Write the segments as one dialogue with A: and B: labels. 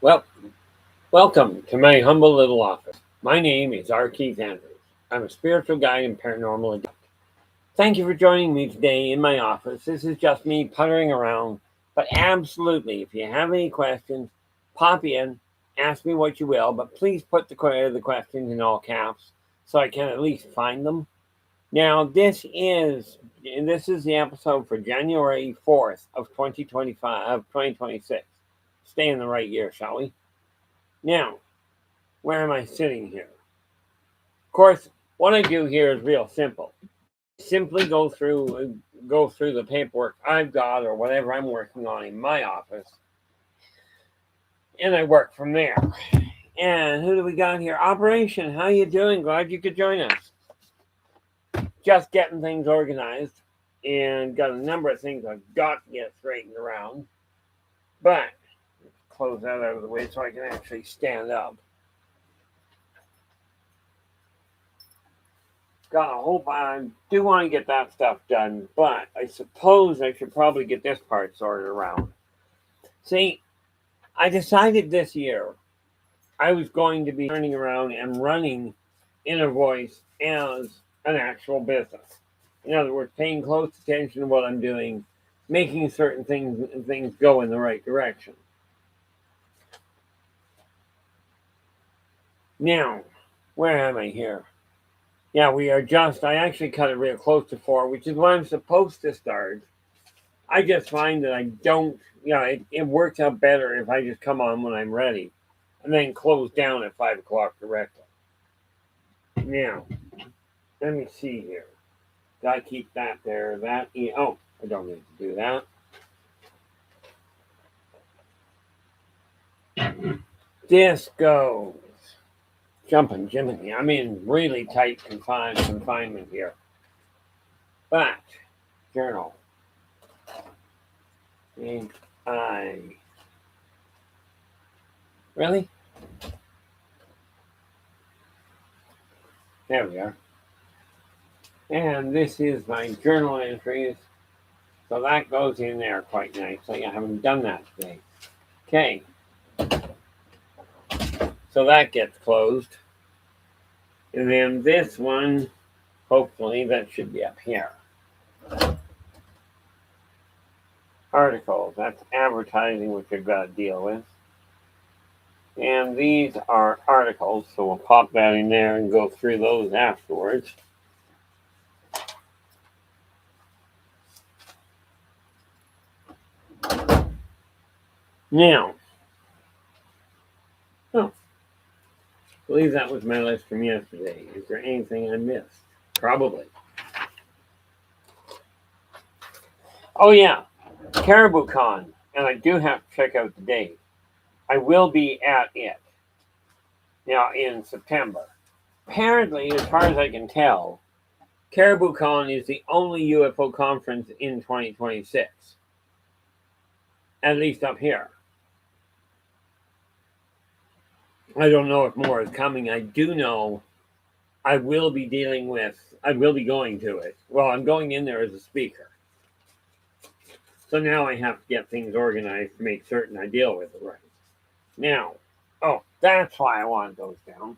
A: Well, welcome to my humble little office. My name is R. Keith Andrews. I'm a spiritual guide and paranormal adept. Thank you for joining me today in my office. This is just me puttering around, but absolutely, if you have any questions, pop in, ask me what you will, but please put the questions in all caps so I can at least find them. Now, this is the episode for January 4th of 2025 of 2026. Stay in the right year, shall we? Now, where am I sitting here? Of course, what I do here is real simple. Simply go through the paperwork I've got or whatever I'm working on in my office, and I work from there. And who do we got here? Operation, how you doing? Glad you could join us. Just getting things organized, and got a number of things I've got to get straightened around. But close that out of the way so I can actually stand up. Got a hope I do want to get that stuff done, but I suppose I should probably get this part sorted around. See, I decided this year I was going to be turning around and running Inner Voice as an actual business. In other words, paying close attention to what I'm doing, making certain things go in the right direction. Now, where am I here? Yeah, I actually cut it real close to 4, which is what I'm supposed to start. I just find that I don't, it works out better if I just come on when I'm ready and then close down at 5 o'clock directly. Now, let me see here. Gotta keep that there. I don't need to do that. Disco. Jumping Jiminy. I'm in really tight confinement here. But, journal. And really? There we are. And this is my journal entries. So that goes in there quite nicely. I haven't done that today. Okay. So that gets closed. And then this one, hopefully, that should be up here. Articles, that's advertising, which I've got to deal with. And these are articles, so we'll pop that in there and go through those afterwards. Now, I believe that was my list from yesterday. Is there anything I missed? Probably. Oh yeah, CaribouCon, and I do have to check out the date. I will be at it now in September. Apparently, as far as I can tell, CaribouCon is the only UFO conference in 2026. At least up here. I don't know if more is coming. I do know I will be going to it. Well, I'm going in there as a speaker. So now I have to get things organized to make certain I deal with it right. Now, that's why I wanted those down.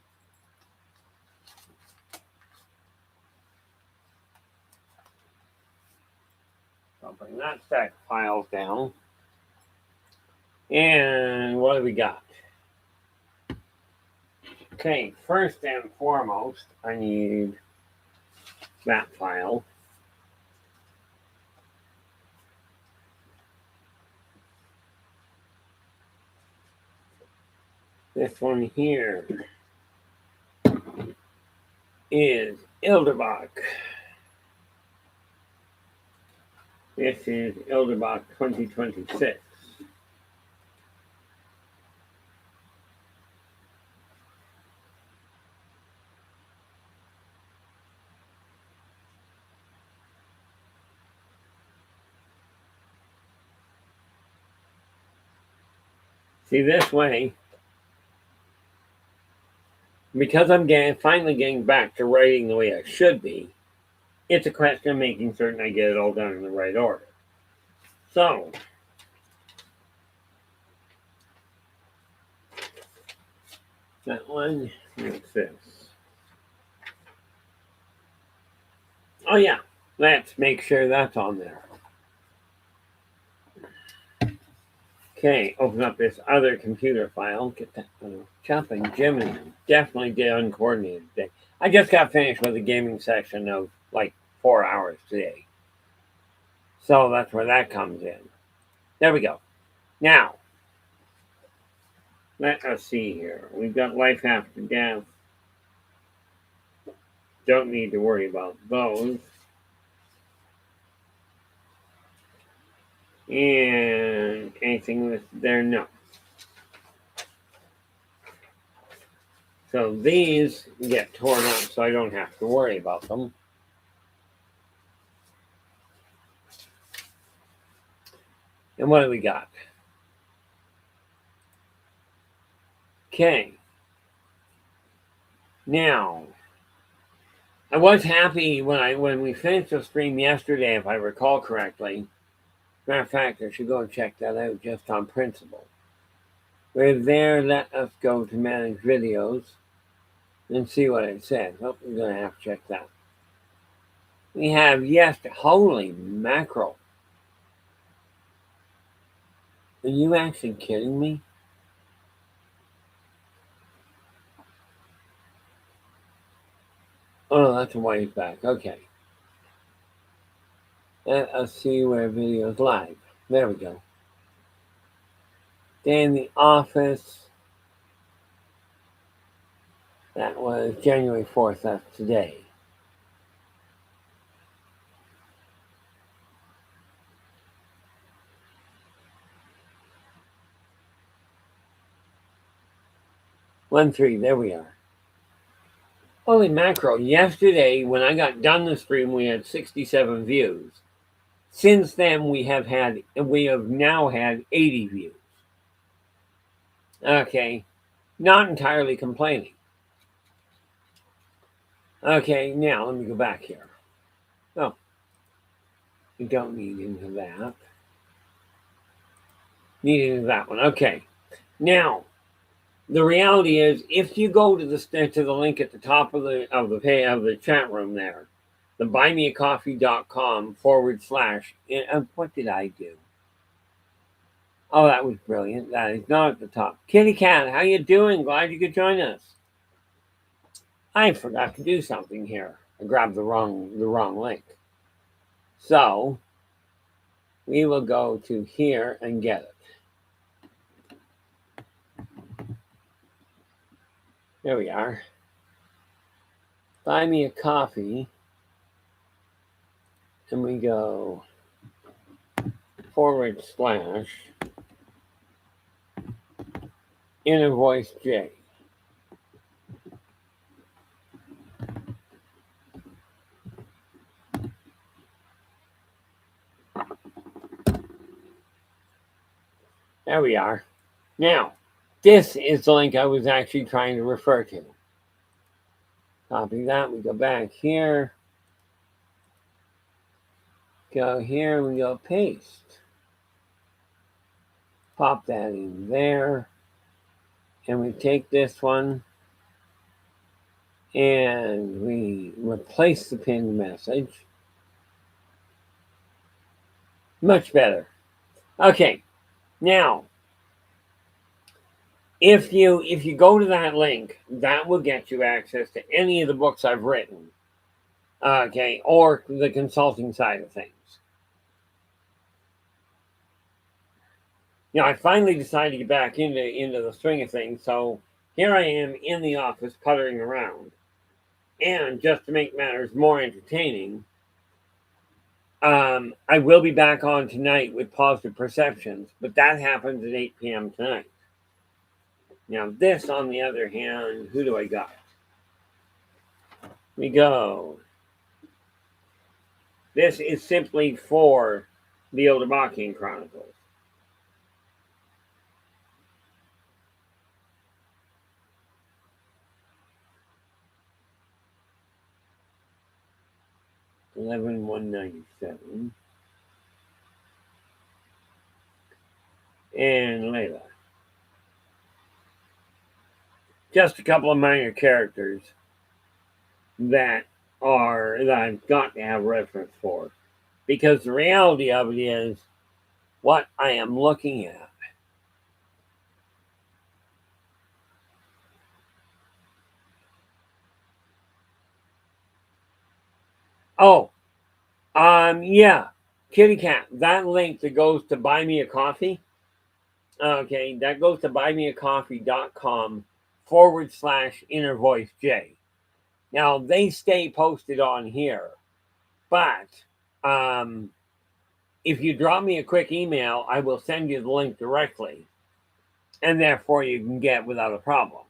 A: I'll bring that stack of files down. And what do we got? Okay, first and foremost, I need that file. This one here is Ilderbach. This is Ilderbach 2026. See, this way, because I'm finally getting back to writing the way I should be, it's a question of making certain I get it all done in the right order. So, that one. What's this? Oh yeah, let's make sure that's on there. Okay, open up this other computer file. Get that jumping Jimmy. Definitely did uncoordinated today. I just got finished with a gaming session of like 4 hours today. So that's where that comes in. There we go. Now, let us see here. We've got life after death. Don't need to worry about those. And anything with there? No. So these get torn up so I don't have to worry about them. And what do we got? Okay. Now, I was happy when we finished the stream yesterday, if I recall correctly. Matter of fact, I should go and check that out just on principle. We're there. Let us go to manage videos and see what it says. Oh, we're going to have to check that. We have holy mackerel. Are you actually kidding me? Oh, no, that's a ways back. Okay. Let us see where videos live. There we go. Day in the office. That was January 4th. That's today. One three. There we are. Holy mackerel. Yesterday, when I got done the stream, we had 67 views. Since then, we have now had 80 views. Okay. Not entirely complaining. Okay, now let me go back here. Oh, we don't need into that. Need into that one. Okay. Now, the reality is, if you go to the link at the top of the chat room there, the buymeacoffee.com / what did I do? Oh, that was brilliant. That is not at the top. Kitty Cat, how you doing? Glad you could join us. I forgot to do something here. I grabbed the wrong link. So we will go to here and get it. There we are. Buy me a coffee. And we go / Inner Voice J. There we are. Now, this is the link I was actually trying to refer to. Copy that. We go back here. Go here. We go paste. Pop that in there. And we take this one. And we replace the pinned message. Much better. Okay. Now, if you go to that link, that will get you access to any of the books I've written. Okay, or the consulting side of things. I finally decided to get back into the swing of things, so here I am in the office puttering around. And just to make matters more entertaining, I will be back on tonight with Positive Perceptions, but that happens at 8 p.m. tonight. Now, this, on the other hand, who do I got? We go. This is simply for the Oldemachian Chronicles. $11,197. And Layla. just a couple of minor characters that I've got to have reference for. Because the reality of it is what I am looking at. Oh, yeah, Kitty Cat. That link that goes to Buy Me a Coffee. Okay, that goes to buymeacoffee.com/inner voice J. Now they stay posted on here, but um, if you drop me a quick email, I will send you the link directly, and therefore you can get without a problem.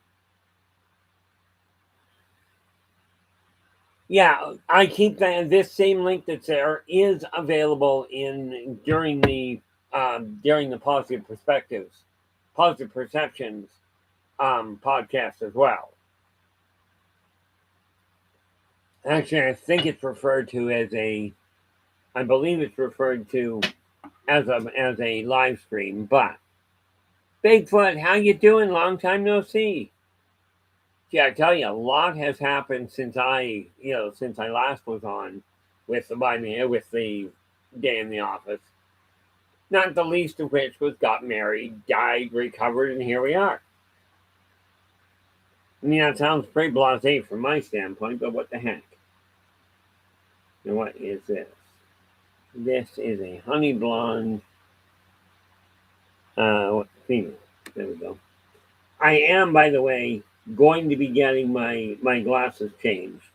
A: Yeah, I keep that. This same link that's there is available during the positive perceptions podcast as well. Actually, I think it's referred to as I believe it's referred to as a live stream. But Bigfoot, how you doing? Long time no see. Yeah, I tell you, a lot has happened since I last was on with the day in the office. Not the least of which was got married, died, recovered, and here we are. I mean, that sounds pretty blasé from my standpoint, but what the heck? And what is this? This is a honey blonde female. There we go. I am, by the way, going to be getting my glasses changed.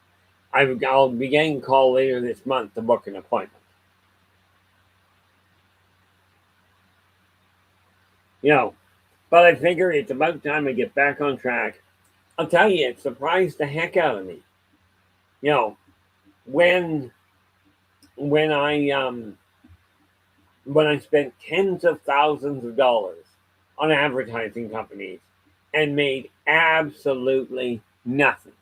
A: I'll be getting a call later this month to book an appointment. But I figure it's about time I get back on track. I'll tell you, it surprised the heck out of me. You know, when when I um when I spent tens of thousands of dollars on advertising companies and made absolutely nothing.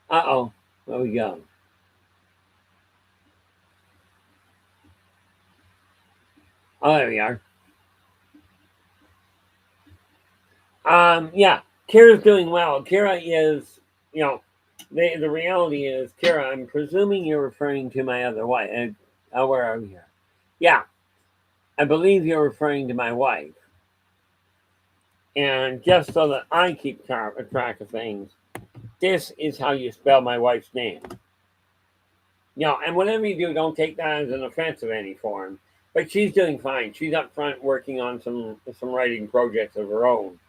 A: Uh-oh. There we go. Oh, there we are. Yeah, Kira's doing well. Kira is, you know, the reality is, Kira, I'm presuming you're referring to my other wife. Where are we here? Yeah, I believe you're referring to my wife. And just so that I keep track of things, this is how you spell my wife's name. And whatever you do, don't take that as an offense of any form. But she's doing fine. She's up front working on some writing projects of her own.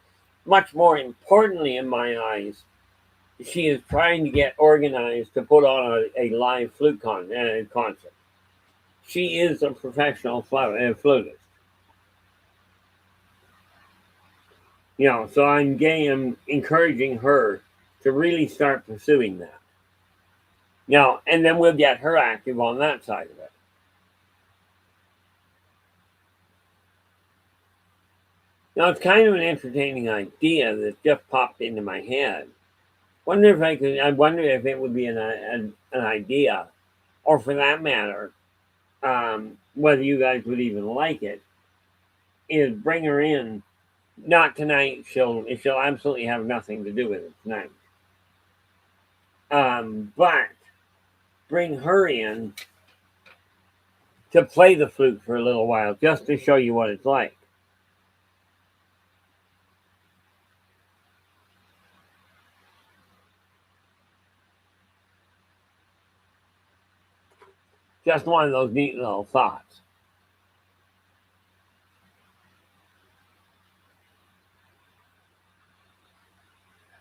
A: Much more importantly, in my eyes, she is trying to get organized to put on a live concert. She is a professional flutist. So I'm encouraging her to really start pursuing that. And then we'll get her active on that side of it. It's kind of an entertaining idea that just popped into my head. I wonder if it would be an idea, or for that matter, whether you guys would even like it, is bring her in. Not tonight. She'll absolutely have nothing to do with it tonight. But bring her in to play the flute for a little while, just to show you what it's like. Just one of those neat little thoughts.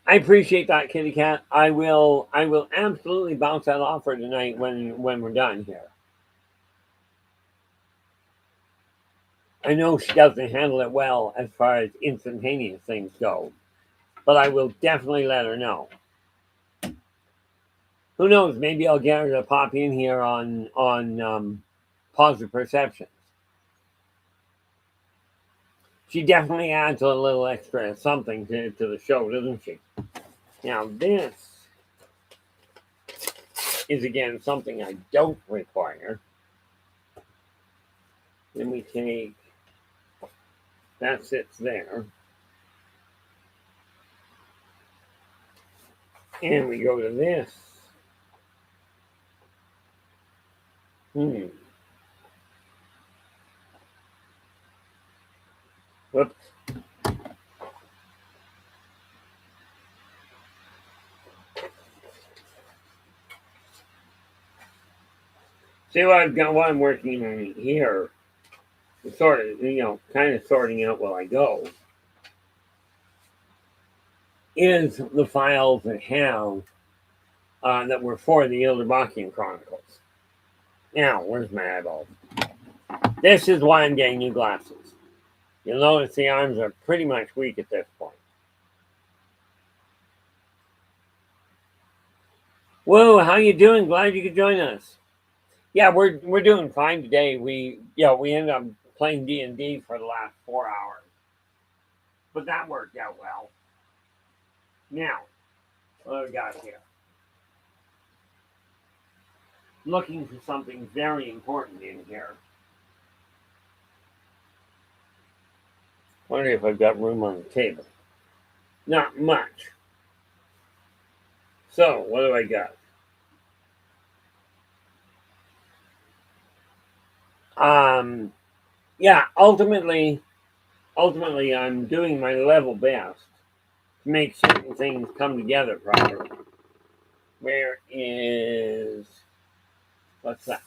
A: I appreciate that, Kitty Cat. I will absolutely bounce that off her tonight when we're done here. I know she doesn't handle it well as far as instantaneous things go, but I will definitely let her know. Who knows? Maybe I'll get her to pop in here on positive perceptions. She definitely adds a little extra something to the show, doesn't she? Now this is again something I don't require. Let me take That sits there. And we go to this. Whoops. See what I've got, what I'm working on here, sort of, kind of sorting out while I go, is the files that have, that were for the Ildebakian Chronicles. Now, where's my eyeball? This is why I'm getting new glasses. You'll notice the arms are pretty much weak at this point. Whoa, how you doing? Glad you could join us. Yeah, we're doing fine today. We ended up playing D&D for the last 4 hours, but that worked out well. Now, what do we got here? Looking for something very important in here. Wonder if I've got room on the table. Not much. So, what do I got? Yeah, ultimately, I'm doing my level best to make certain things come together properly. Where is, what's that?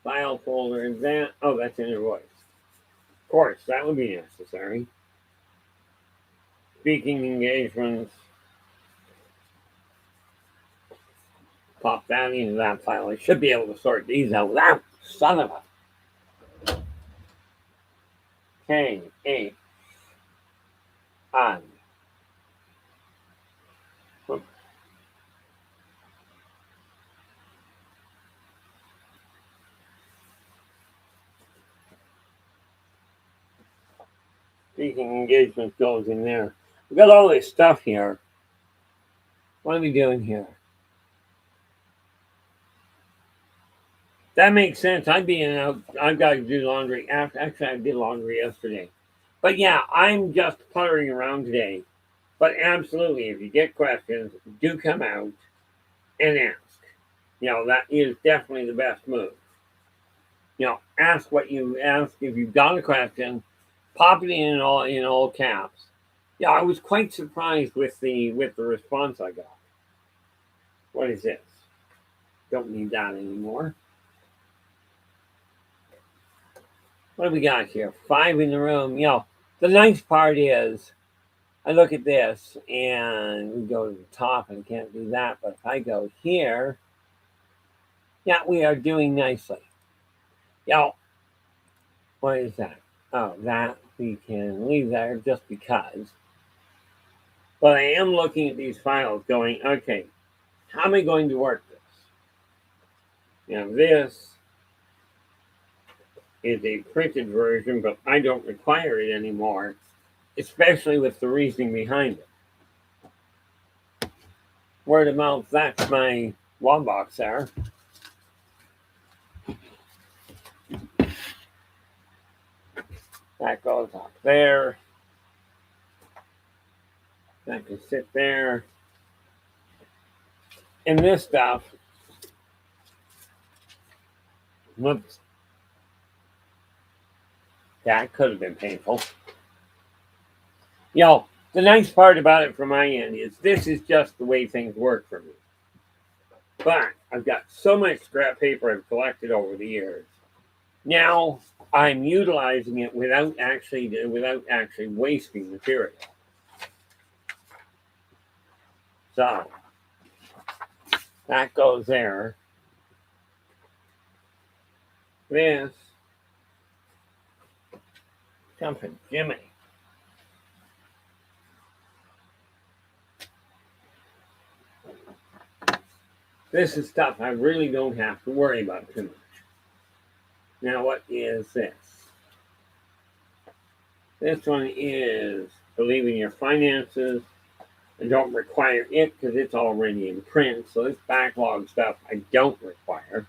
A: File folder is that? Oh, that's invoice. Of course, that would be necessary. Speaking engagements. Pop that into that file. I should be able to sort these out without son of a K-H on. Speaking engagement goes in there. We've got all this stuff here. What are we doing here? That makes sense. I'd be in and out. I've got to do laundry. Actually, I did laundry yesterday. But yeah, I'm just puttering around today. But absolutely, if you get questions, do come out and ask. That is definitely the best move. Ask what you ask. If you've got a question, pop it in all caps. Yeah, I was quite surprised with the response I got. What is this? Don't need that anymore. What do we got here? 5 in the room. The nice part is I look at this and we go to the top and can't do that. But if I go here, yeah, we are doing nicely. What is that? Oh, that we can leave there just because. But I am looking at these files going, okay, how am I going to work this? This is a printed version, but I don't require it anymore, especially with the reasoning behind it. Word of mouth, that's my one box there. That goes up there. That can sit there. And this stuff, whoops, that could have been painful. The nice part about it from my end is this is just the way things work for me. But I've got so much scrap paper I've collected over the years. Now I'm utilizing it without actually wasting material. So that goes there. This jumping Jimmy. This is stuff I really don't have to worry about too much. Now, what is this? This one is Believe in Your Finances. I don't require it because it's already in print. So this backlog stuff I don't require.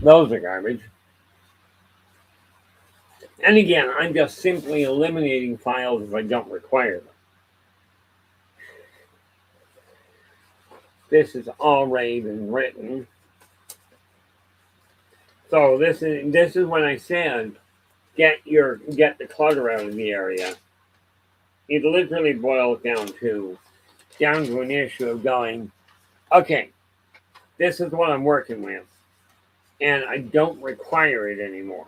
A: Those are garbage. And again, I'm just simply eliminating files if I don't require them. This is already been written. So this is when I said get the clutter out of the area. It literally boils down to an issue of going, okay, this is what I'm working with, and I don't require it anymore.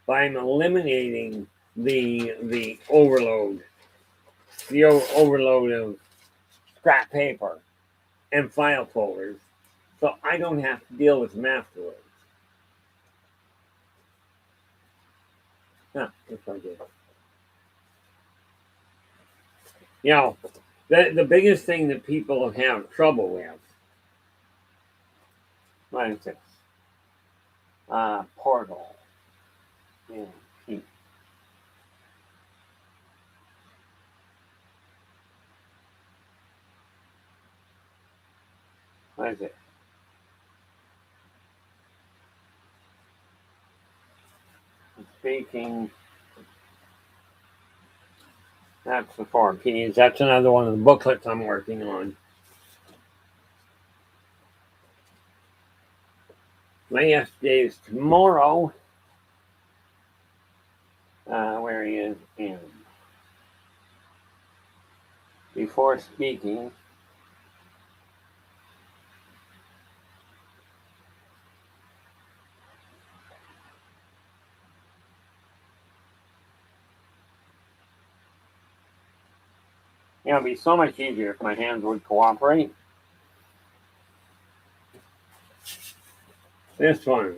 A: By eliminating the overload of scrap paper and file folders, so I don't have to deal with them afterwards. Yes, I did. The biggest thing that people have trouble with, what is this? Portal. Yeah. What is it? Speaking. That's the 4 keys. That's another one of the booklets I'm working on. My yesterday is tomorrow. Where he is in. Before speaking. It would be so much easier if my hands would cooperate. This one.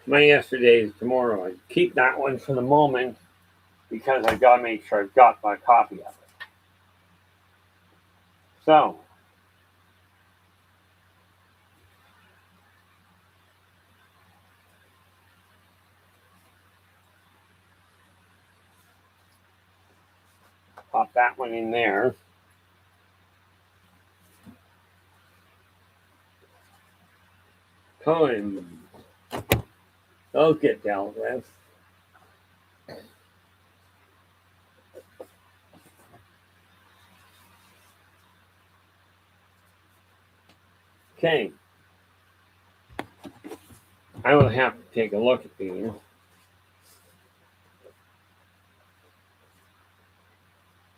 A: My yesterday is tomorrow. I keep that one for the moment because I gotta make sure I've got my copy of it. So, pop that one in there. Coins. Those get dealt with. Okay. I will have to take a look at these.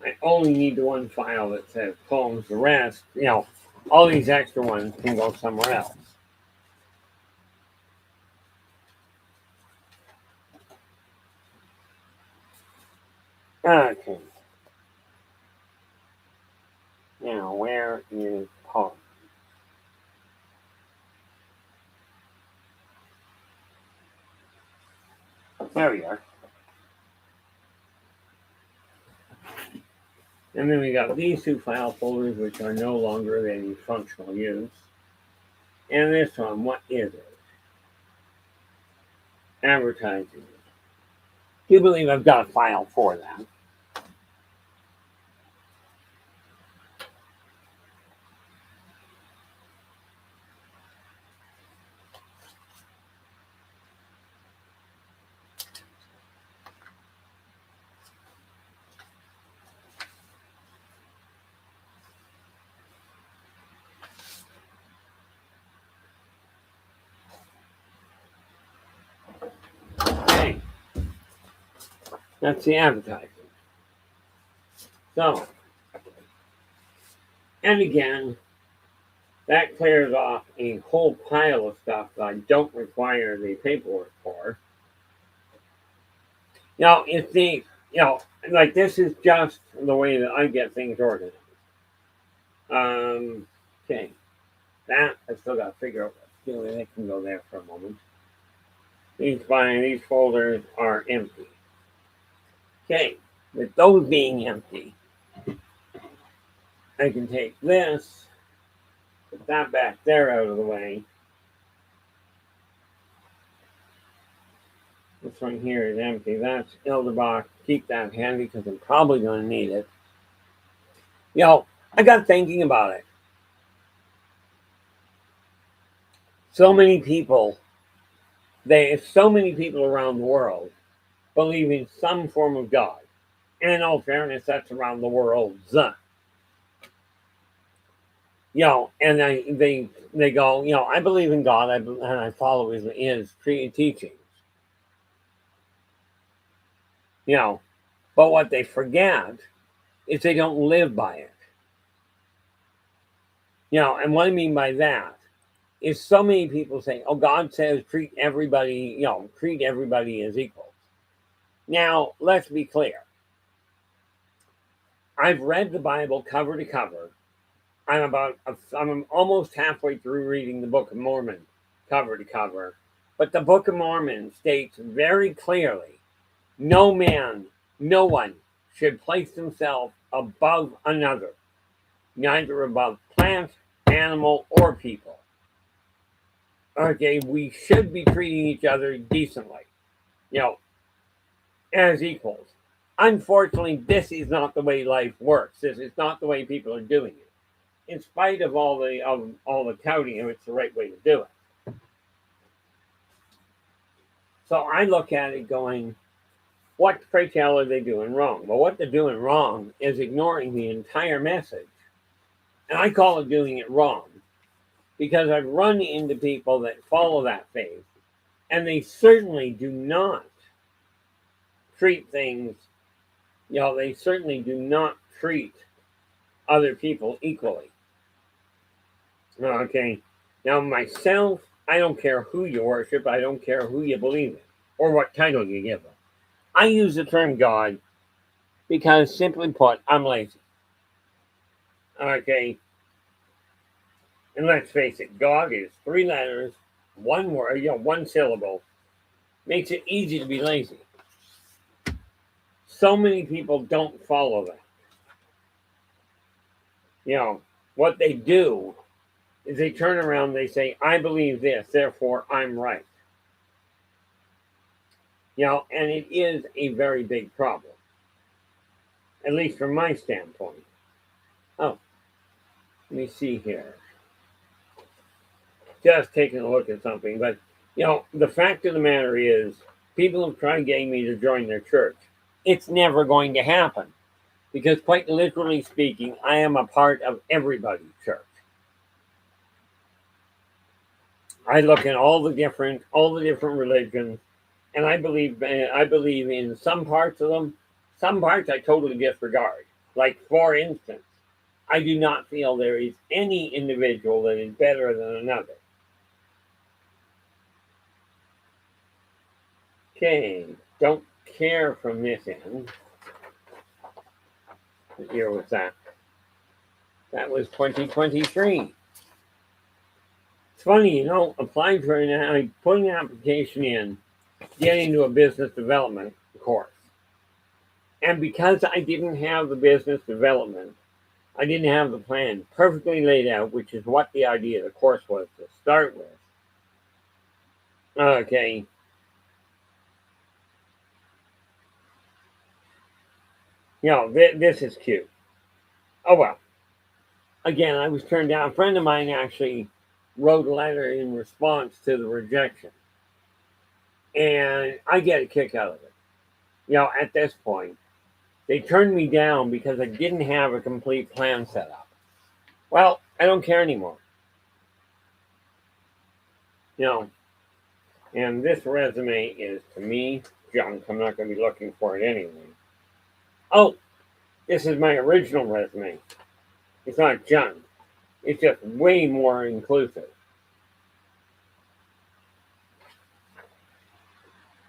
A: I only need the one file that says poems. The rest, all these extra ones can go somewhere else. Okay. Now, where is poems? There we are. And then we got these two file folders, which are no longer of any functional use. And this one, what is it? Advertising. Do you believe I've got a file for that? Okay. That's the advertising. So, and again, that clears off a whole pile of stuff that I don't require the paperwork for. If like this is just the way that I get things organized. Okay. That I still got to figure out. They can go there for a moment. These folders are empty. Okay. With those being empty, I can take this, put that back there out of the way. This one here is empty. That's Elderbach. Keep that handy because I'm probably going to need it. I got thinking about it. So many people around the world believe in some form of God. And in all fairness, that's around the world. And they go, I believe in God, and I follow his teachings. But what they forget is they don't live by it. And what I mean by that is so many people say, "Oh, God says treat everybody as equals." Now, let's be clear. I've read the Bible cover to cover. I'm almost halfway through reading the Book of Mormon cover to cover. But the Book of Mormon states very clearly, no one should place himself above another, neither above plants, animal, or people. Okay, we should be treating each other decently, as equals. Unfortunately, this is not the way life works. This is not the way people are doing it. In spite of all the touting, it's the right way to do it. So I look at it going, what, pray tell, are they doing wrong? Well, what they're doing wrong is ignoring the entire message. And I call it doing it wrong because I've run into people that follow that faith, and they certainly do not treat things, they certainly do not treat other people equally. Okay. Now, myself, I don't care who you worship, I don't care who you believe in, or what title you give them. I use the term God because, simply put, I'm lazy. Okay. And let's face it, God is 3 letters, 1 word, one syllable. Makes it easy to be lazy. So many people don't follow that. What they do is they turn around, they say, I believe this, therefore I'm right. And it is a very big problem, at least from my standpoint. Oh, let me see here. Just taking a look at something, but the fact of the matter is, people have tried getting me to join their church. It's never going to happen because, quite literally speaking, I am a part of everybody's church. I look at all the different religions, and I believe in some parts of them. Some parts I totally disregard. Like, for instance, I do not feel there is any individual that is better than another. Okay, don't care from this end. What year was that? That was 2023. It's funny, applying for I put an application in, get into a business development course. And because I didn't have the business development, I didn't have the plan perfectly laid out, which is what the idea of the course was to start with. Okay. This is cute. Oh, well. Again, I was turned down. A friend of mine actually wrote a letter in response to the rejection. And I get a kick out of it. At this point, they turned me down because I didn't have a complete plan set up. Well, I don't care anymore. And this resume is, to me, junk. I'm not going to be looking for it anyway. Oh, this is my original resume. It's not junk. It's just way more inclusive.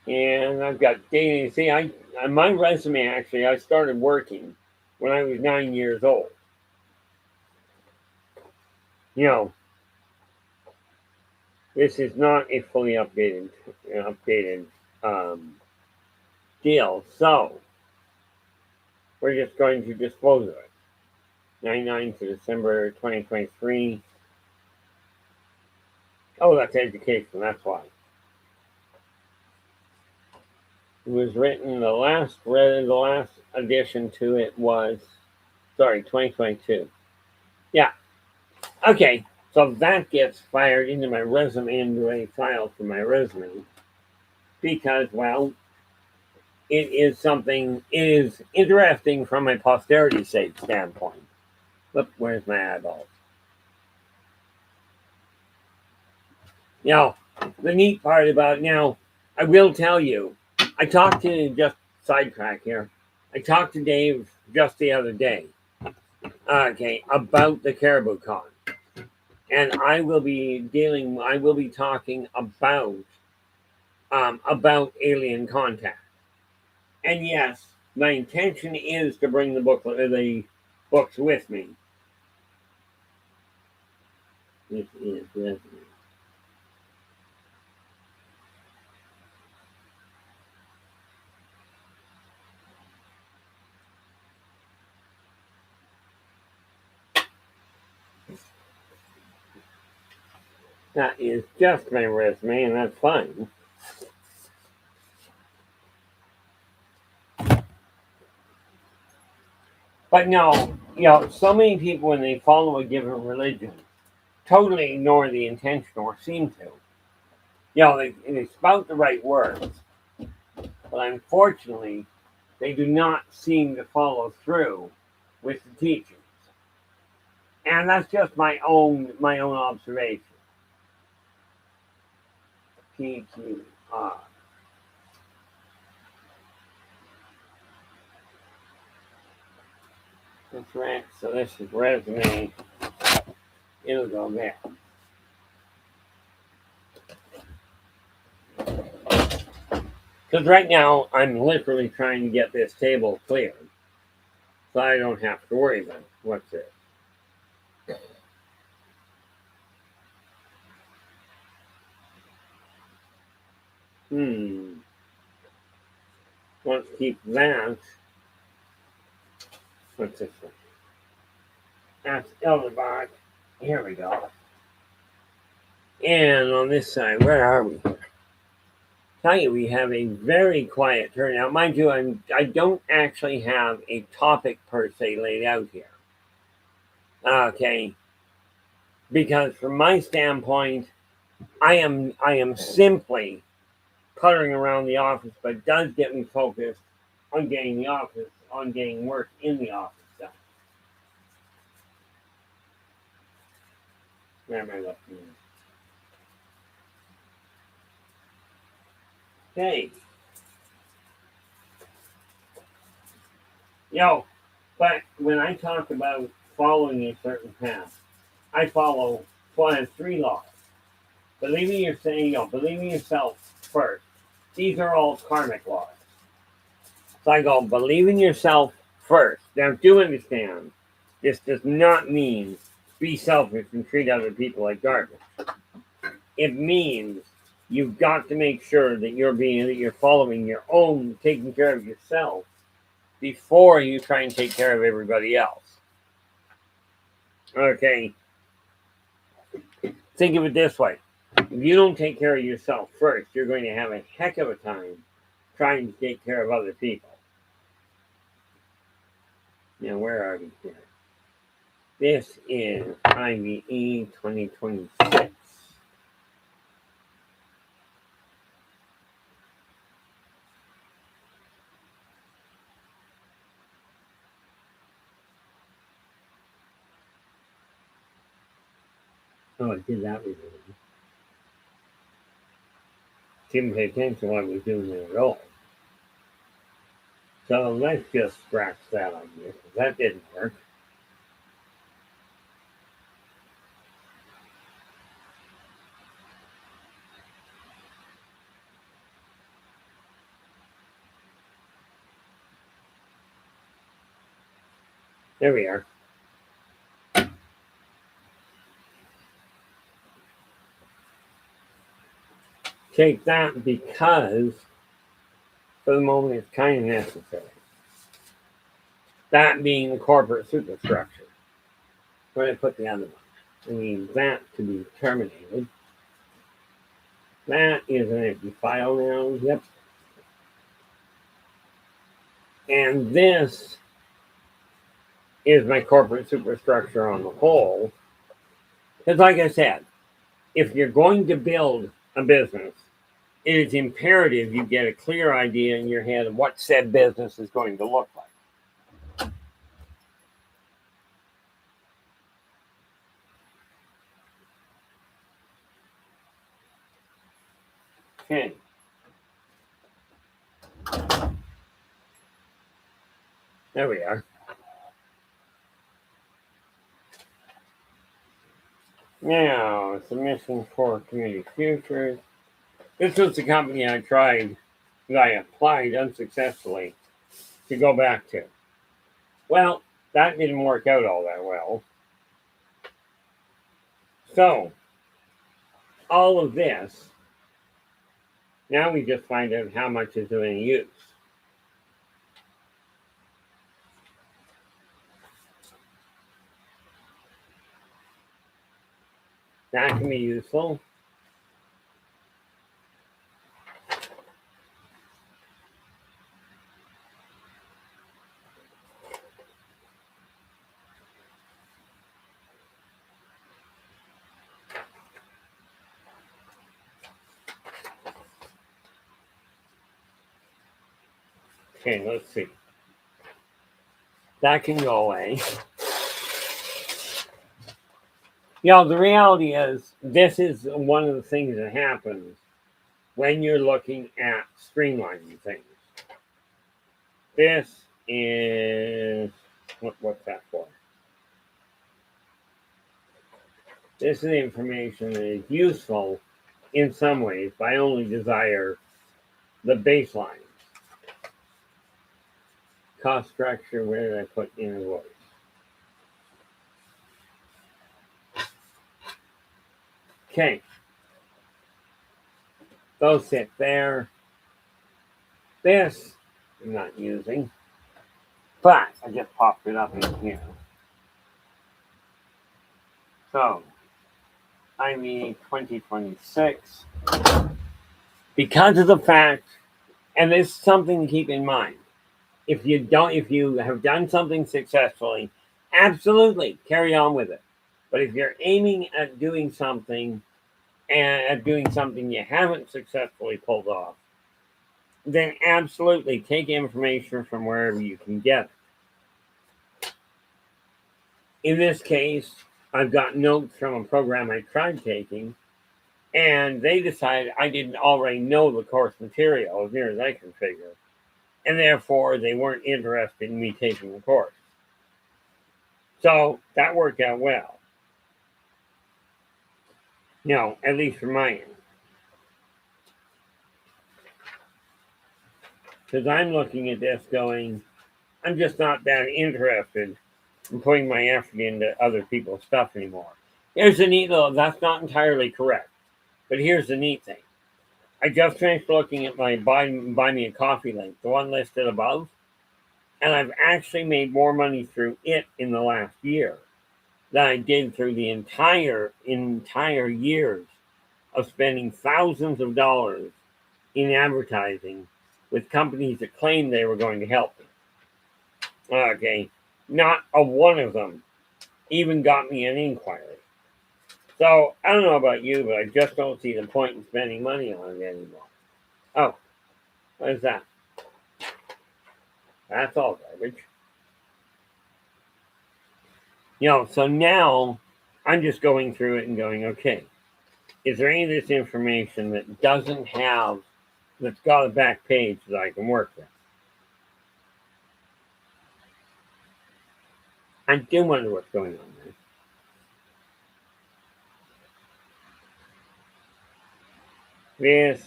A: And I've got dating. See, my resume, actually, I started working when I was 9 years old. This is not a fully updated deal. So we're just going to dispose of it. 99 to December 2023. Oh, that's education. That's why. It was written, the last addition to it was, 2022. Yeah. Okay. So that gets fired into my resume, into a file for my resume because, well, it is interesting from a posterity sake standpoint. Look, where's my eyeballs? Now, the neat part about now, I will tell you, I talked to, just sidetrack here, I talked to Dave just the other day, okay, about the Caribou Con. And I will be talking about alien contact. And yes, my intention is to bring the books with me. This is resume. That is just my resume, and that's fine. But no, so many people, when they follow a given religion, totally ignore the intention, or seem to. They spout the right words, but unfortunately, they do not seem to follow through with the teachings. And that's just my own observation. PQR. That's right. So this is resume. It'll go there. Because right now I'm literally trying to get this table cleared, so I don't have to worry about it. What's it? Let's keep that. What's this one? That's Elderbach. Here we go. And on this side, where are we? Tell you, we have a very quiet turnout. Mind you, I don't actually have a topic per se laid out here. Okay, because from my standpoint, I am simply puttering around the office, but it does get me focused on getting work in the office done. Where am I looking? Okay. But when I talk about following a certain path, I follow three laws. Believing yourself first. These are all karmic laws. So I go, believe in yourself first. Now, do understand, this does not mean be selfish and treat other people like garbage. It means you've got to make sure that you're following your own, taking care of yourself before you try and take care of everybody else. Okay. Think of it this way. If you don't take care of yourself first, you're going to have a heck of a time trying to take care of other people. Now, where are we here? This is IVE 2026. Oh, I did that with it. Didn't pay attention to what I was doing there at all. So let's just scratch that on here. That didn't work. There we are. Take that because for the moment it's kind of necessary. That being the corporate superstructure. Where did I put the other one? I need that to be terminated. That is an empty file now. Yep. And this is my corporate superstructure on the whole. Because, like I said, if you're going to build a business, it is imperative you get a clear idea in your head of what said business is going to look like. Okay. There we are. Now, submission for Community Futures. This was the company I tried, that I applied unsuccessfully to go back to. Well, that didn't work out all that well. So, all of this, now we just find out how much is of any use. That can be useful. Okay, let's see. That can go away. The reality is, this is one of the things that happens when you're looking at streamlining things. This is, what's that for? This is information that is useful in some ways, but I only desire the baseline. Cost structure, where did I put invoice? Okay. Those sit there. This I'm not using, but I just popped it up in here. So, IME 2026. Because of the fact, and this is something to keep in mind. If you have done something successfully, absolutely carry on with it. But if you're aiming at doing something and at doing something you haven't successfully pulled off, then absolutely take information from wherever you can get it. In this case, I've got notes from a program I tried taking, and they decided I didn't already know the course material as near as I can figure, and therefore they weren't interested in me taking the course. So that worked out well. At least for my end. Because I'm looking at this going, I'm just not that interested in putting my effort into other people's stuff anymore. Here's the neat little, that's not entirely correct. But here's the neat thing. I just finished looking at my buy me a coffee link, the one listed above, and I've actually made more money through it in the last year than I did through the entire years of spending thousands of dollars in advertising with companies that claimed they were going to help me. Okay, not a one of them even got me an inquiry. So I don't know about you, but I just don't see the point in spending money on it anymore. Oh, what is that? That's all garbage. So now I'm just going through it and going, okay, is there any of this information that that's got a back page that I can work with? I do wonder what's going on there. This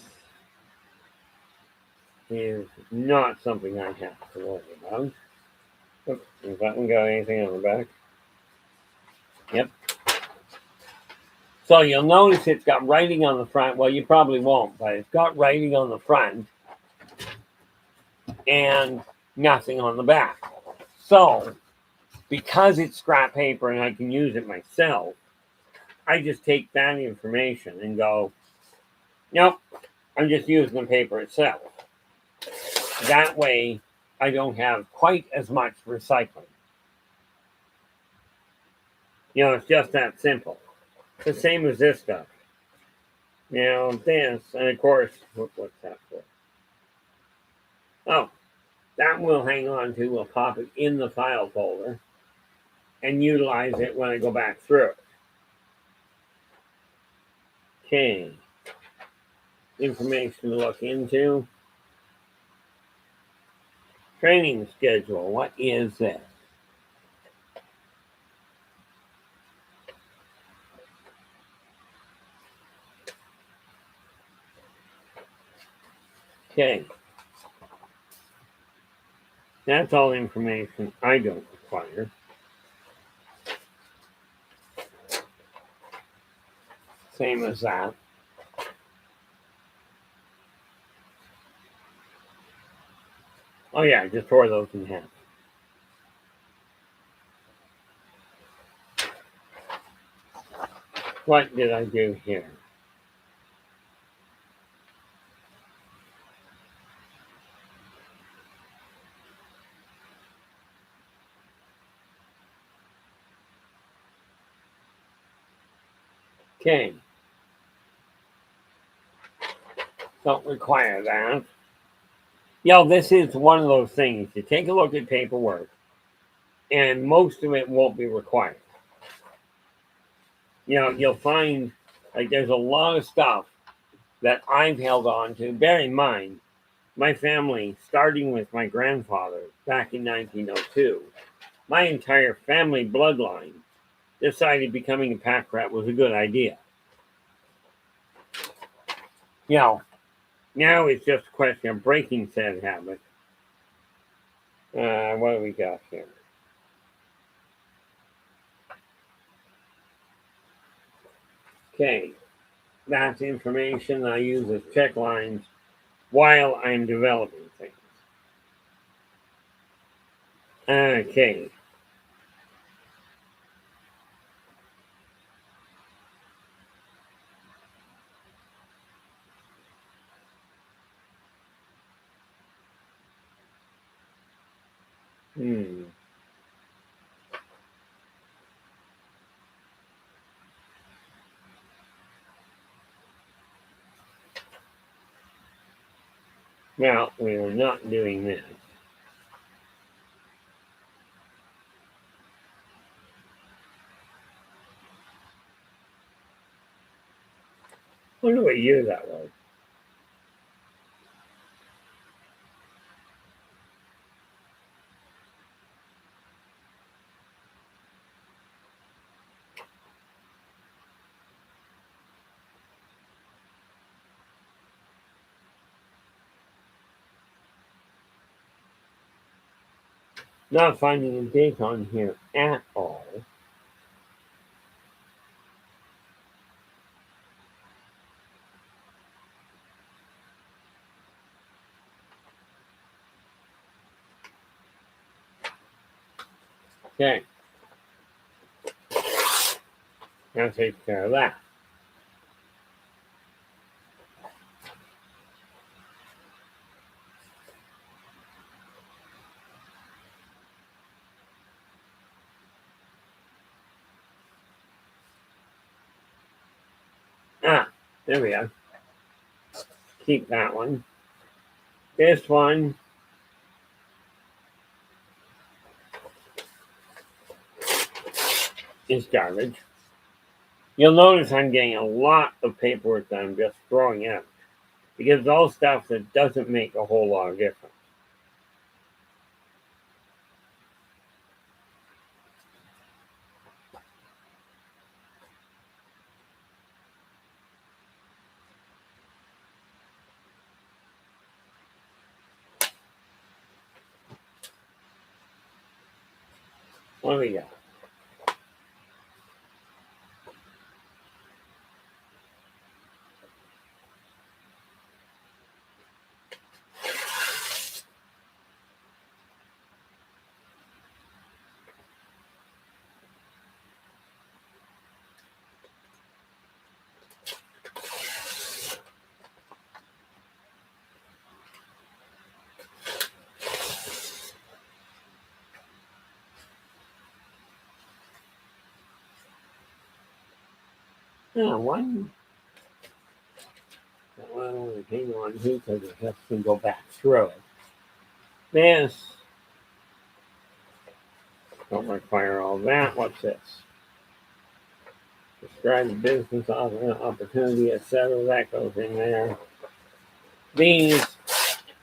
A: is not something I have to worry about. Oops, does that one got anything on the back? Yep. So you'll notice it's got writing on the front. Well, you probably won't, but it's got writing on the front and nothing on the back. So, because it's scrap paper and I can use it myself, I just take that information and go, nope, I'm just using the paper itself. That way, I don't have quite as much recycling. It's just that simple. It's the same as this stuff. This, and of course, what's that for? Oh, that we'll hang on to. We'll pop it in the file folder and utilize it when I go back through it. Okay. Information to look into. Training schedule. What is this? Okay. That's all information I don't require. Same as that. Oh yeah, I just tore those in half. What did I do here? Okay. Don't require that. This is one of those things. You take a look at paperwork, and most of it won't be required. You'll find like there's a lot of stuff that I've held on to. Bear in mind, my family, starting with my grandfather back in 1902, my entire family bloodline decided becoming a pack rat was a good idea. Now it's just a question of breaking said habit. What do we got here? Okay, that's information I use as check lines while I'm developing things. Okay. Well, we are not doing this. I wonder what year that was. Not finding a date on here at all. Okay. That takes care of that. There we are. Keep that one. This one is garbage. You'll notice I'm getting a lot of paperwork that I'm just throwing out because it's all stuff that doesn't make a whole lot of difference. What do we got? one. Well, hang on here because I have to go back through it. This don't require all that. What's this? Describe the business opportunity, etc. That goes in there. These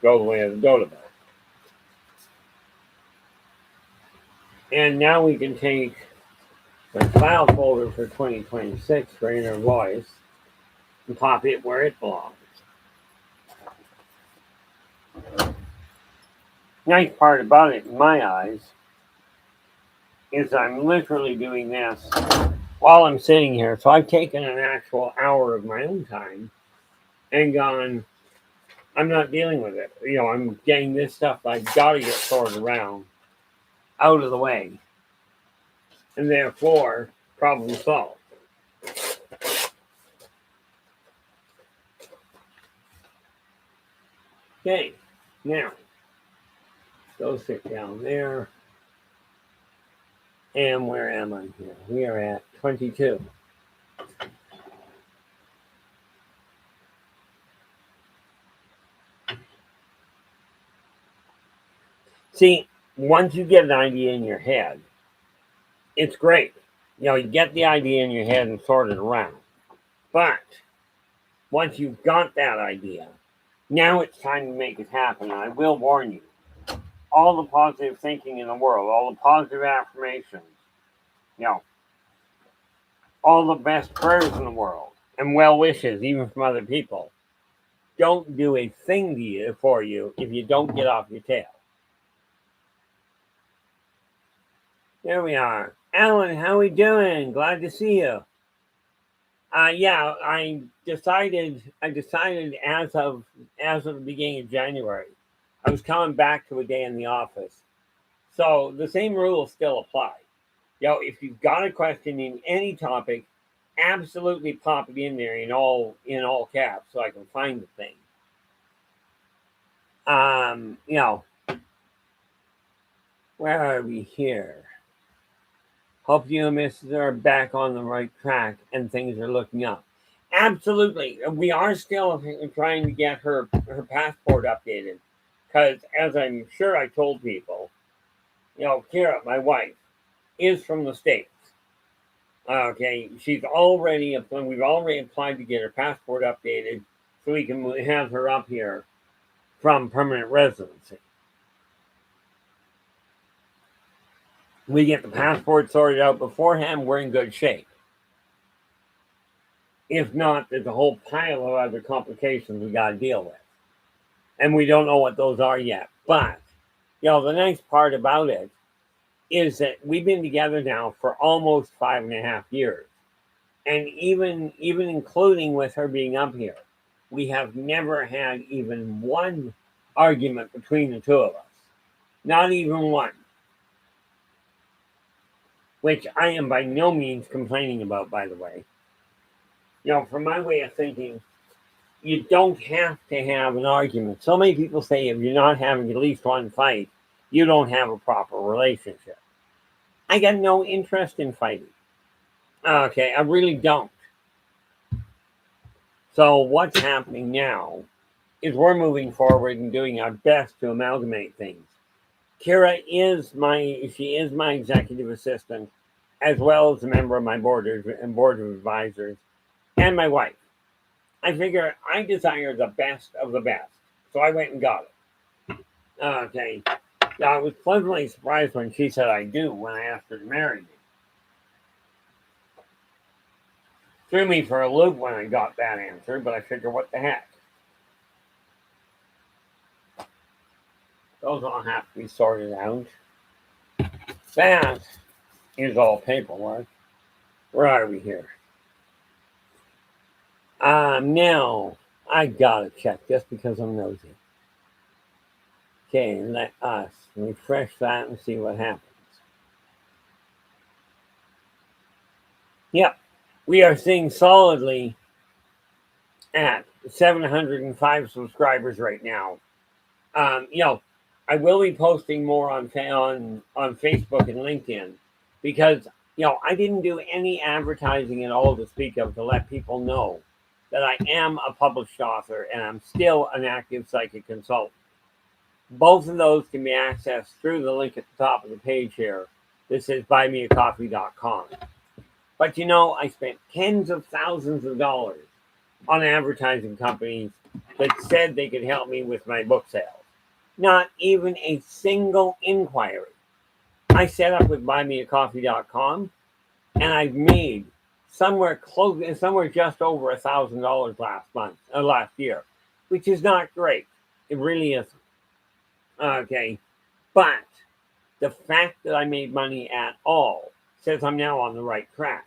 A: go the way of the Gotaba. And now we can take the file folder for 2026 for Inner Voice and pop it where it belongs. Nice part about it, in my eyes, is I'm literally doing this while I'm sitting here. So I've taken an actual hour of my own time and gone, I'm not dealing with it. I'm getting this stuff I've got to get sorted around out of the way. And therefore, problem solved. Okay, now, go sit down there. And where am I here? We are at 22. See, once you get an idea in your head, it's great. You get the idea in your head and sort it around. But once you've got that idea, now it's time to make it happen. And I will warn you, all the positive thinking in the world, all the positive affirmations, all the best prayers in the world, and well wishes, even from other people, don't do a thing for you if you don't get off your tail. There we are. Alan, how we doing? Glad to see you. I decided as of the beginning of January, I was coming back to a day in the office. So the same rules still apply. If you've got a question in any topic, absolutely pop it in there in all caps so I can find the thing. Where are we here? Hope you and Mrs. are back on the right track and things are looking up. Absolutely. We are still trying to get her passport updated because, as I'm sure I told people, Kira, my wife, is from the States. Okay, we've already applied to get her passport updated so we can have her up here from permanent residency. We get the passport sorted out beforehand, we're in good shape. If not, there's a whole pile of other complications we got to deal with. And we don't know what those are yet. But, the nice part about it is that we've been together now for almost 5.5 years. And even including with her being up here, we have never had even one argument between the two of us. Not even one. Which I am by no means complaining about, by the way. From my way of thinking, you don't have to have an argument. So many people say if you're not having at least one fight, you don't have a proper relationship. I got no interest in fighting. Okay, I really don't. So what's happening now is we're moving forward and doing our best to amalgamate things. Kira is my executive assistant, as well as a member of my board of advisors, and my wife. I figure I desire the best of the best, so I went and got it. Okay. Now, I was pleasantly surprised when she said I do when I asked her to marry me. Threw me for a loop when I got that answer, but I figured, what the heck? Those all have to be sorted out. That is all paperwork. Where are we here? Now, I gotta check just because I'm nosy. Okay, let us refresh that and see what happens. Yep, we are seeing solidly at 705 subscribers right now. I will be posting more on Facebook and LinkedIn because I didn't do any advertising at all to speak of to let people know that I am a published author and I'm still an active psychic consultant. Both of those can be accessed through the link at the top of the page here. This is buymeacoffee.com. But I spent tens of thousands of dollars on advertising companies that said they could help me with my book sales. Not even a single inquiry. I set up with buymeacoffee.com and I've made somewhere just over $1,000 last year, which is not great. It really isn't. Okay, but the fact that I made money at all says I'm now on the right track.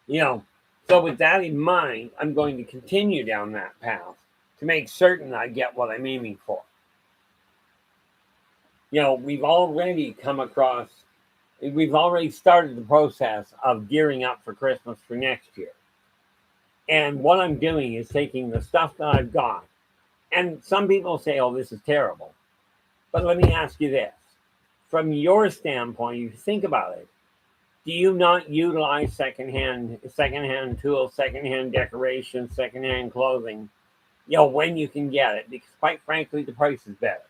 A: So with that in mind, I'm going to continue down that path to make certain I get what I'm aiming for. We've already started the process of gearing up for Christmas for next year. And what I'm doing is taking the stuff that I've got, and some people say, oh, this is terrible. But let me ask you this. From your standpoint, you think about it, do you not utilize secondhand tools, secondhand decorations, secondhand clothing, when you can get it? Because quite frankly, the price is better.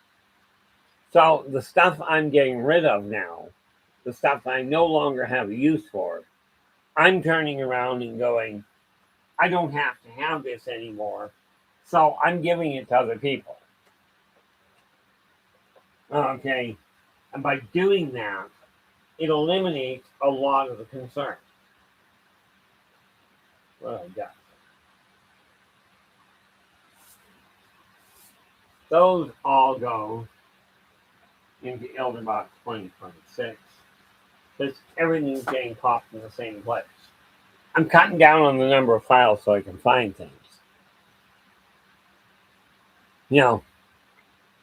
A: So the stuff I'm getting rid of now, the stuff I no longer have a use for, I'm turning around and going, I don't have to have this anymore. So I'm giving it to other people. Okay. And by doing that, it eliminates a lot of the concern. What I got. Those all go into Elderbox 2026. Because everything's getting caught in the same place. I'm cutting down on the number of files so I can find things.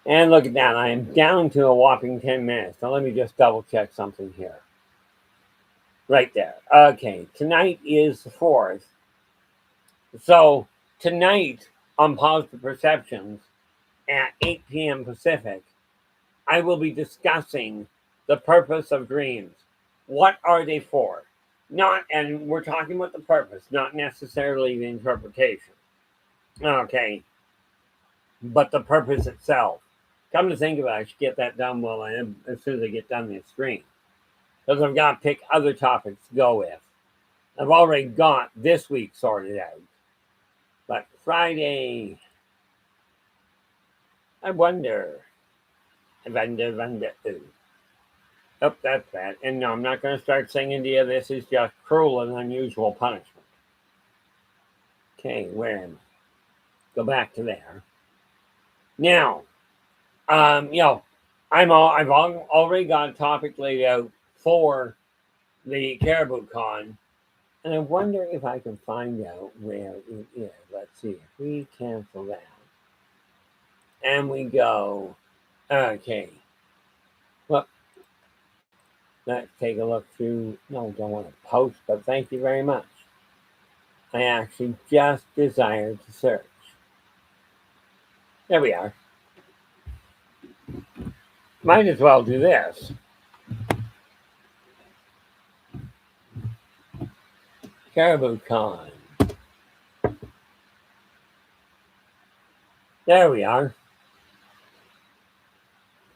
A: And look at that. I am down to a whopping 10 minutes. Now let me just double check something here. Right there. Okay. Tonight is the 4th. So tonight on Positive Perceptions at 8 p.m. Pacific, I will be discussing the purpose of dreams. What are they for? And we're talking about the purpose, not necessarily the interpretation. Okay. But the purpose itself. Come to think of it, I should get that done as soon as I get done this stream. Because I've got to pick other topics to go with. I've already got this week sorted out. But Friday, I wonder. Oh, that's bad. And no, I'm not going to start singing to you. This is just cruel and unusual punishment. Okay, where am I? Go back to there. Now, I've already got a topic laid out for the Caribou Con, and I wonder if I can find out where it is. Let's see. If we cancel that, and we go, okay. Well, let's take a look through. No, I don't want to post, but thank you very much. I actually just desired to search. There we are. Might as well do this. Caribou Con. There we are.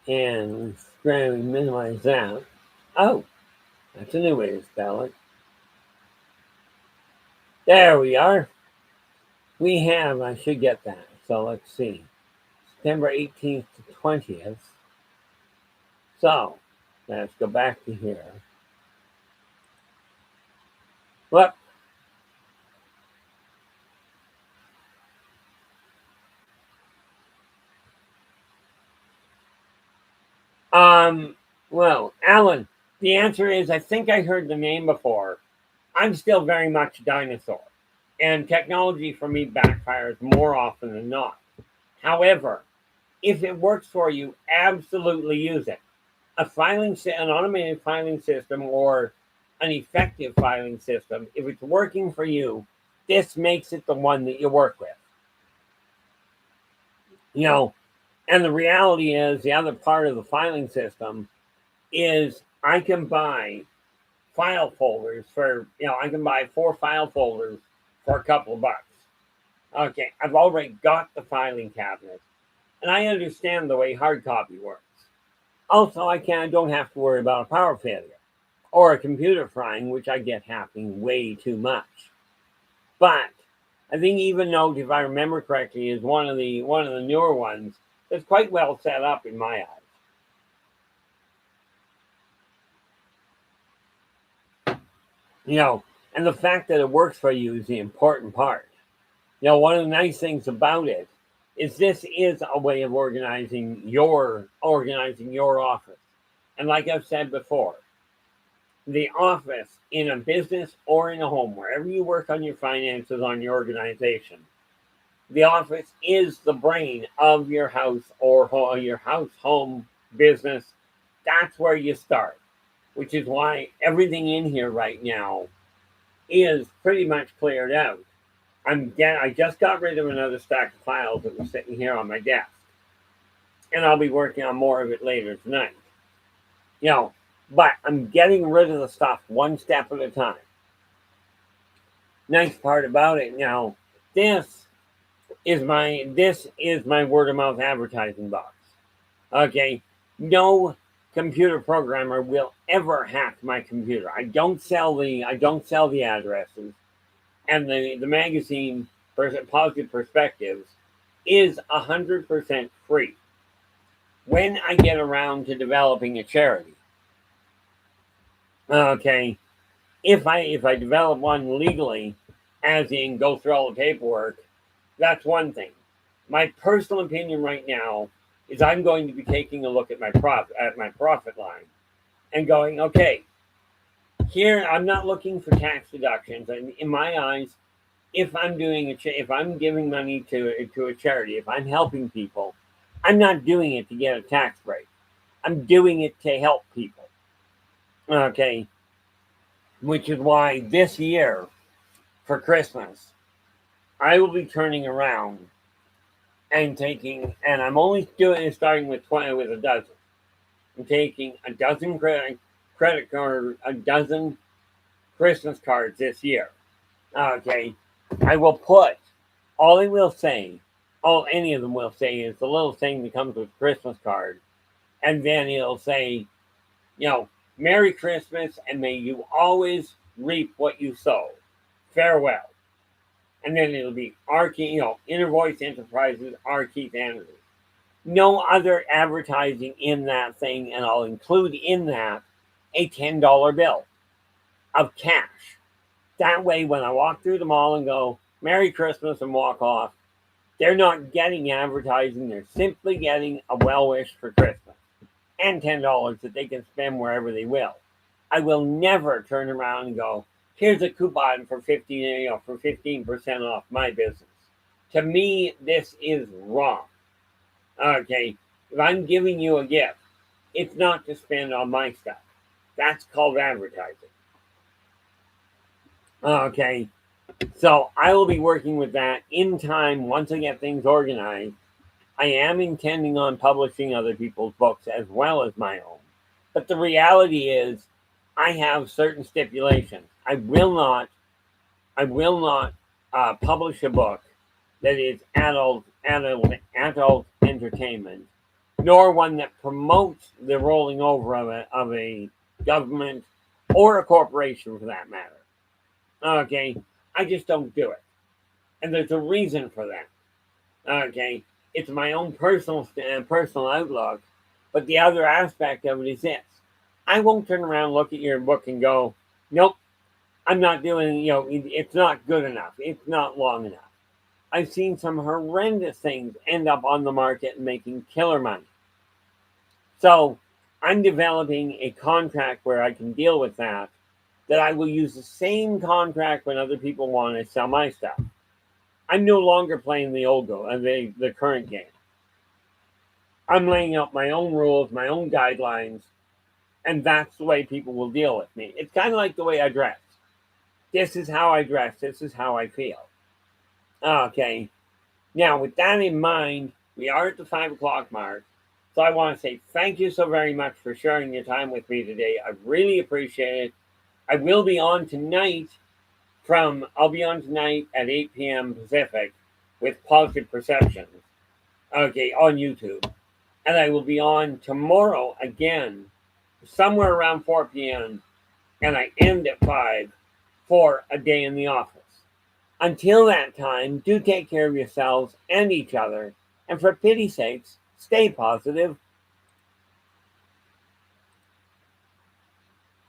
A: And going to minimize that. Oh, that's a new way to spell it. There we are. I should get that. So let's see. September 18th to 20th. So let's go back to here. Well, Alan, the answer is I think I heard the name before. I'm still very much a dinosaur. And technology for me backfires more often than not. However, if it works for you, absolutely use it. An automated filing system or an effective filing system, if it's working for you, this makes it the one that you work with. And the reality is the other part of the filing system is I can buy file folders for, I can buy 4 file folders for a couple of bucks. Okay, I've already got the filing cabinet, and I understand the way hard copy works. Also, I don't have to worry about a power failure or a computer frying, which I get happening way too much. But I think Evernote, if I remember correctly, is one of the newer ones that's quite well set up in my eyes. And the fact that it works for you is the important part. One of the nice things about it is this is a way of organizing your office. And like I've said before, the office in a business or in a home, wherever you work on your finances, on your organization, the office is the brain of your house or your house, home, business. That's where you start, which is why everything in here right now is pretty much cleared out. I just got rid of another stack of files that was sitting here on my desk, and I'll be working on more of it later tonight. But I'm getting rid of the stuff one step at a time. Nice part about it now, this is my word of mouth advertising box. Okay, no computer programmer will ever hack my computer. I don't sell the addresses, and the magazine Positive Perspectives is 100% free. When I get around to developing a charity, okay, if I develop one legally, as in go through all the paperwork, that's one thing. My personal opinion right now is I'm going to be taking a look at my profit line and going, okay, here I'm not looking for tax deductions. And in my eyes, if I'm giving money to a charity, if I'm helping people, I'm not doing it to get a tax break. I'm doing it to help people. Okay, which is why this year for Christmas, I will be turning around and I'm only starting with a dozen. I'm taking a dozen credit card, a dozen Christmas cards this year. Okay, I will put all any of them will say is the little thing that comes with Christmas card, and then it'll say, Merry Christmas, and may you always reap what you sow. Farewell. And then it'll be Inner Voice Enterprises, R. Keith Andrews. No other advertising in that thing, and I'll include in that a $10 bill of cash. That way, when I walk through the mall and go, Merry Christmas, and walk off, they're not getting advertising. They're simply getting a well wish for Christmas and $10 that they can spend wherever they will. I will never turn around and go, here's a coupon for 15% off my business. To me, this is wrong. Okay, if I'm giving you a gift, it's not to spend on my stuff. That's called advertising. Okay, so I will be working with that in time once I get things organized. I am intending on publishing other people's books as well as my own. But the reality is, I have certain stipulations. I will not publish a book that is adult entertainment, nor one that promotes the rolling over of a government or a corporation for that matter. Okay, I just don't do it, and there's a reason for that. Okay, it's my own personal outlook, but the other aspect of it is this: I won't turn around, look at your book, and go, nope, I'm not doing. It's not good enough. It's not long enough. I've seen some horrendous things end up on the market and making killer money. So I'm developing a contract where I can deal with that I will use the same contract when other people want to sell my stuff. I'm no longer playing the the current game. I'm laying out my own rules, my own guidelines, and that's the way people will deal with me. It's kind of like the way I dress. This is how I dress. This is how I feel. Okay. Now, with that in mind, we are at the 5 o'clock mark. So I want to say thank you so very much for sharing your time with me today. I really appreciate it. I will be on tonight I'll be on tonight at 8 p.m. Pacific with Positive Perceptions, okay, on YouTube. And I will be on tomorrow again, somewhere around 4 p.m. And I end at 5 for a day in the office. Until that time, do take care of yourselves and each other. And for pity's sakes, stay positive